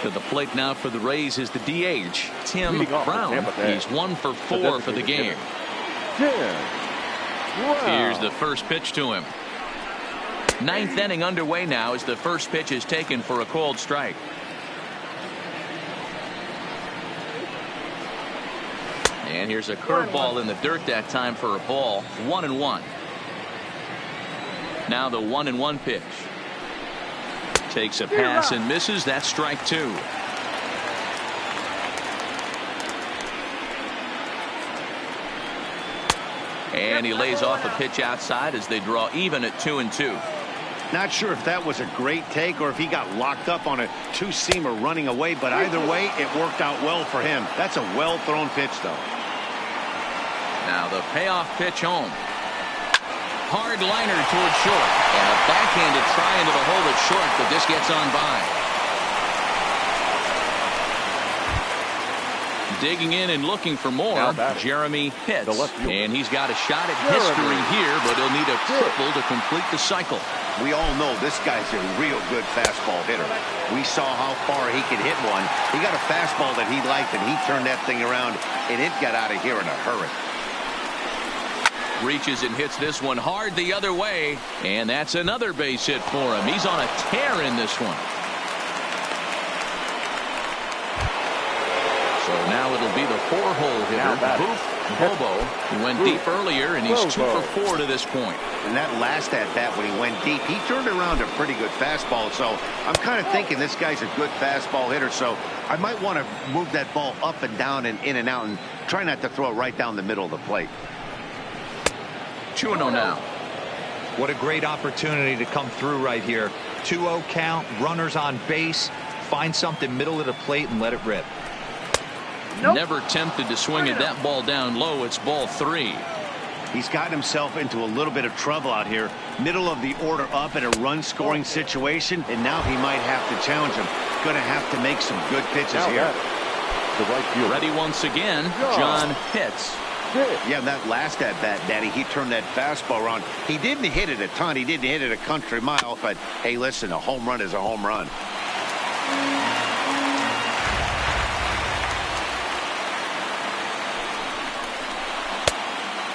To the plate now for the Rays is the DH, Tim Brown. He's 1 for 4 for the game. Here's the first pitch to him. 9th inning underway now as the first pitch is taken for a called strike. And here's a curveball in the dirt that time for a ball. 1-1. Now the 1-1 pitch. Takes a pass and misses. That's strike 2. And he lays off a pitch outside as they draw even at 2-2. Not sure if that was a great take or if he got locked up on a two-seamer running away, but either way, it worked out well for him. That's a well-thrown pitch, though. Now the payoff pitch home. Hard liner towards short. And a backhanded try into the hole at short, but this gets on by. Digging in and looking for more, Jeremy Pitts. And he's got a shot at history here, but he'll need a triple to complete the cycle. We all know this guy's a real good fastball hitter. We saw how far he could hit one. He got a fastball that he liked, and he turned that thing around, and it got out of here in a hurry. Reaches and hits this one hard the other way, and that's another base hit for him. He's on a tear in this one. So now it'll be the four-hole hitter, Boof Bobo. He went deep earlier, and he's 2 for 4 to this point. And that last at-bat when he went deep, he turned around a pretty good fastball. So I'm kind of thinking this guy's a good fastball hitter. So I might want to move that ball up and down and in and out and try not to throw it right down the middle of the plate. 2-0 now. What a great opportunity to come through right here. 2-0 count, runners on base. Find something middle of the plate and let it rip. Nope. Never tempted to swing at that ball down low. It's ball 3. He's gotten himself into a little bit of trouble out here. Middle of the order up in a run-scoring situation, and now he might have to challenge him. Going to have to make some good pitches here. The right field. Ready once again, John Pitts. Yeah, that last at-bat, Daddy, he turned that fastball around. He didn't hit it a ton. He didn't hit it a country mile, but, hey, listen, a home run is a home run.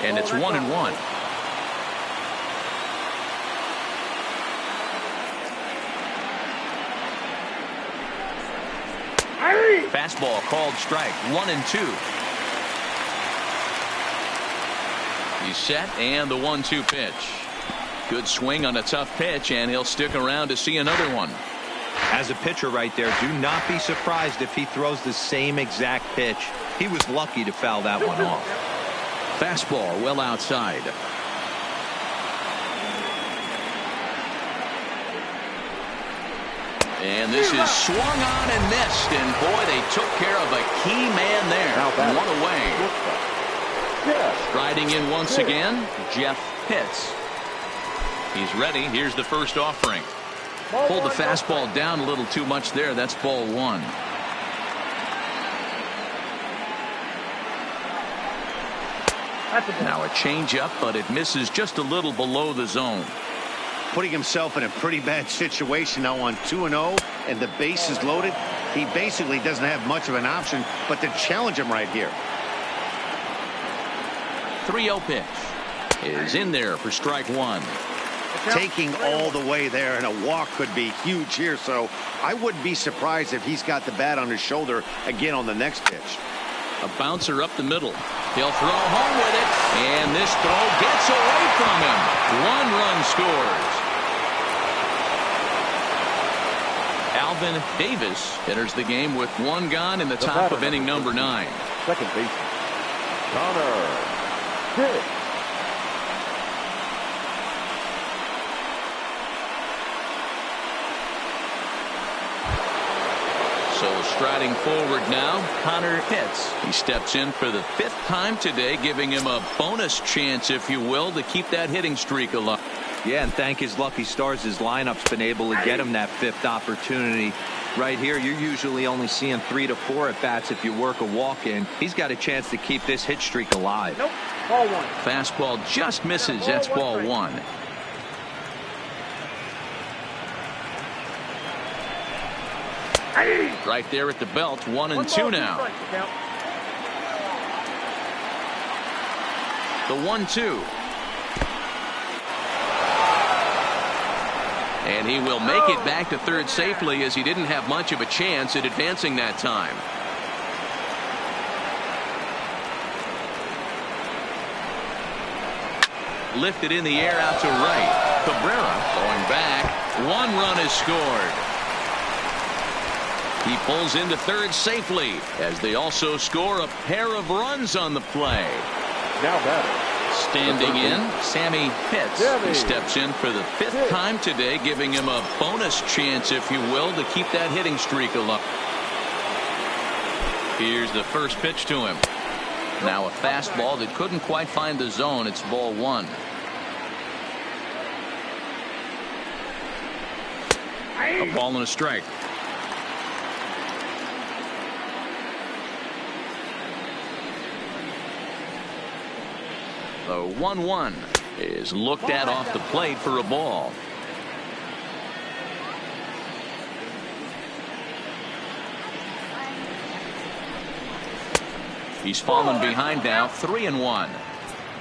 And it's 1-1. Fastball called strike. 1-2. He's set, and the 1-2 pitch. Good swing on a tough pitch, and he'll stick around to see another one. As a pitcher right there, do not be surprised if he throws the same exact pitch. He was lucky to foul that one off. Fastball well outside. And this is swung on and missed. And boy, they took care of a key man there. One away. Striding in once again, Jeff Pitts. He's ready. Here's the first offering. Pulled the fastball down a little too much there. That's ball 1. Now a changeup, but it misses just a little below the zone. Putting himself in a pretty bad situation now on 2-0, and the base is loaded. He basically doesn't have much of an option but to challenge him right here. 3-0 pitch is in there for strike 1. Taking all the way there, and a walk could be huge here, so I wouldn't be surprised if he's got the bat on his shoulder again on the next pitch. A bouncer up the middle. He'll throw home with it, and this throw gets away from him. 1 run scores. Alvin Davis enters the game with 1 gone in the top of inning number 9. Second baseman, Connor Dick. So striding forward now, Connor Pitts. He steps in for the 5th time today, giving him a bonus chance, if you will, to keep that hitting streak alive. Yeah, and thank his lucky stars, his lineup's been able to get him that 5th opportunity. Right here, you're usually only seeing 3 to 4 at bats if you work a walk in. He's got a chance to keep this hit streak alive. Nope. Ball 1. Fastball just misses. That's ball 1. Right there at the belt. 1-2 now. The 1-2. And he will make it back to third safely, as he didn't have much of a chance at advancing that time. Lifted in the air out to right. Cabrera going back. 1 run is scored. He pulls into third safely, as they also score a pair of runs on the play. Now batting, Standing in, Sammy Pitts. He steps in for the 5th time today, giving him a bonus chance, if you will, to keep that hitting streak alive. Here's the first pitch to him. Now a fastball that couldn't quite find the zone. It's ball 1. A ball and a strike. The 1-1 is looked at off the plate for a ball. He's fallen behind now, 3-1.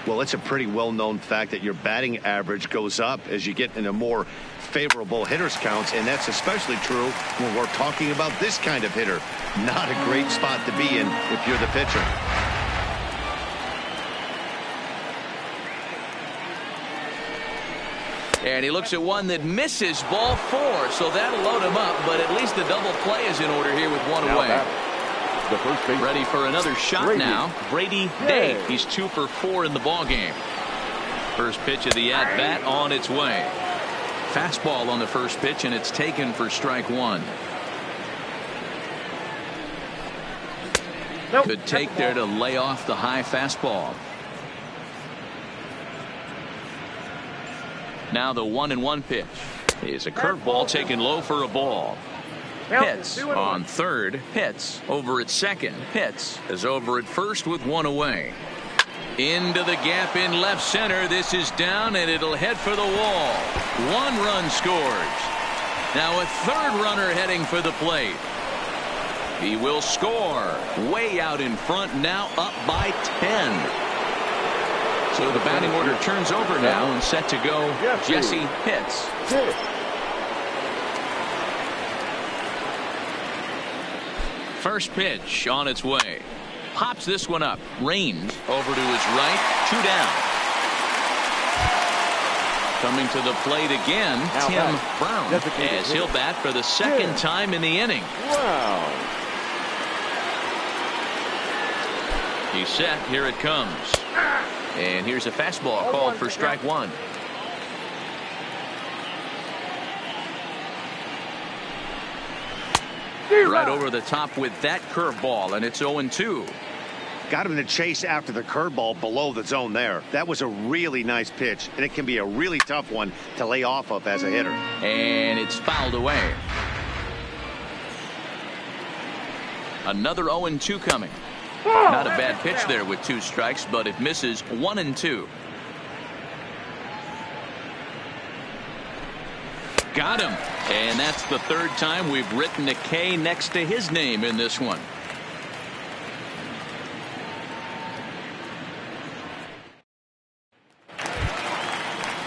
Well, it's a pretty well-known fact that your batting average goes up as you get into more favorable hitters counts, and that's especially true when we're talking about this kind of hitter. Not a great spot to be in if you're the pitcher. And he looks at one that misses, ball 4, so that'll load him up, but at least the double play is in order here with one away. The first base. Ready for another shot now. Brady Day. He's 2 for 4 in the ball game. First pitch of the at bat on its way. Fastball on the first pitch, and it's taken for strike 1. Good take there to lay off the high fastball. Now the 1-1 pitch is a curveball taken low for a ball. Pitts on third. Pitts over at second. Pitts is over at first with one away. Into the gap in left center. This is down, and it'll head for the wall. 1 run scores. Now a third runner heading for the plate. He will score. Way out in front, now up by 10. So the batting order turns over now and set to go Jesse Pitts. First pitch on its way. Pops this one up. Rains over to his right. 2 down. Coming to the plate again, Tim Brown, as he'll bat for the 2nd time in the inning. Wow. He's set. Here it comes. And here's a fastball called for strike 1. Right over the top with that curveball, and it's 0-2. Got him to chase after the curveball below the zone there. That was a really nice pitch, and it can be a really tough one to lay off of as a hitter. And it's fouled away. Another 0-2 coming. Not a bad pitch there with 2 strikes, but it misses. 1-2. Got him. And that's the 3rd time we've written a K next to his name in this one.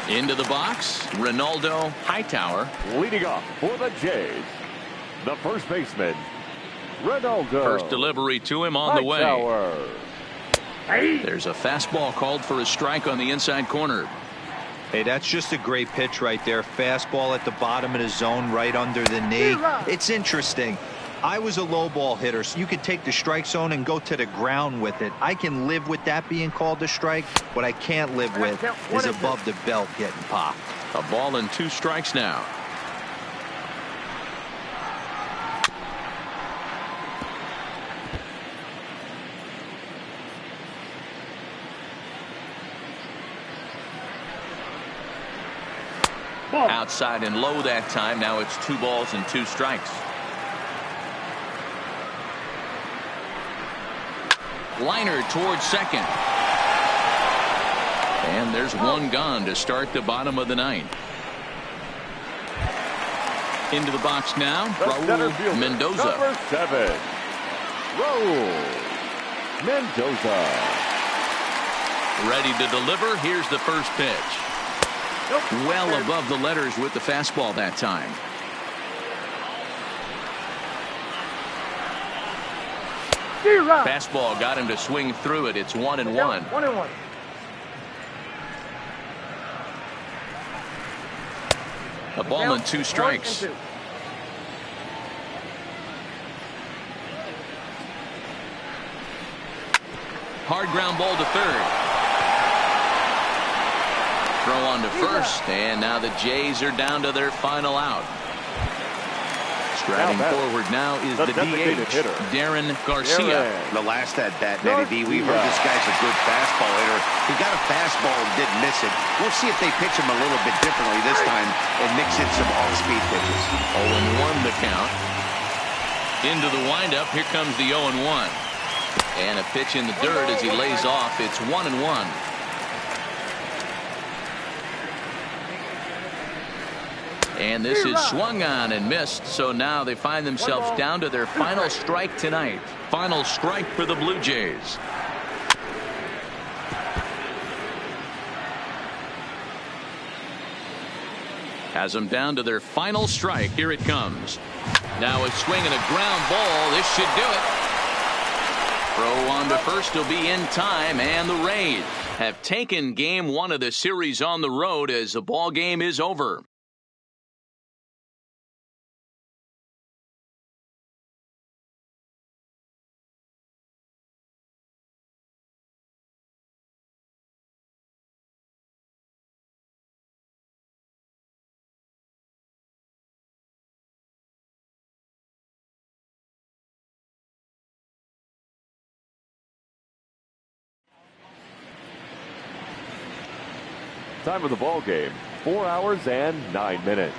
Into the box, Ronaldo Hightower. Leading off for the Jays, the first baseman, Ronaldo. First delivery to him on the way. There's a fastball called for a strike on the inside corner. Hey, that's just a great pitch right there. Fastball at the bottom of the zone, right under the knee. It's interesting. I was a low ball hitter, so you could take the strike zone and go to the ground with it. I can live with that being called a strike. What I can't live with is above the belt getting popped. A ball and 2 strikes now. Outside and low that time. Now it's 2 balls and 2 strikes. Liner towards second. And there's 1 gone to start the bottom of the 9th. Into the box now, Raul Mendoza. Number 7, Raul Mendoza. Ready to deliver. Here's the first pitch. Well above the letters with the fastball that time. Fastball got him to swing through it. It's 1-1. 1-1. A ball and 2 strikes. Hard ground ball to third. throw on to first, and now the Jays are down to their final out. Striding forward now is the DH, Darren Garcia. The last at bat, Matty B, we've heard this guy's a good fastball hitter. He got a fastball and didn't miss it. We'll see if they pitch him a little bit differently this time and mix in some off-speed pitches. 0-1 the count. Into the windup, here comes the 0-1. And a pitch in the dirt as he lays off. It's 1-1. And this is swung on and missed, so now they find themselves down to their final strike tonight. Final strike for the Blue Jays. Has them down to their final strike. Here it comes. Now a swing and a ground ball. This should do it. Throw on to first will be in time, and the Rays have taken game 1 of the series on the road as the ball game is over. Time of the ball game, 4 hours and 9 minutes.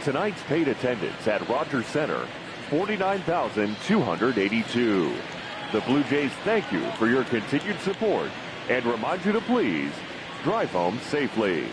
Tonight's paid attendance at Rogers Center, 49,282. The Blue Jays thank you for your continued support and remind you to please drive home safely.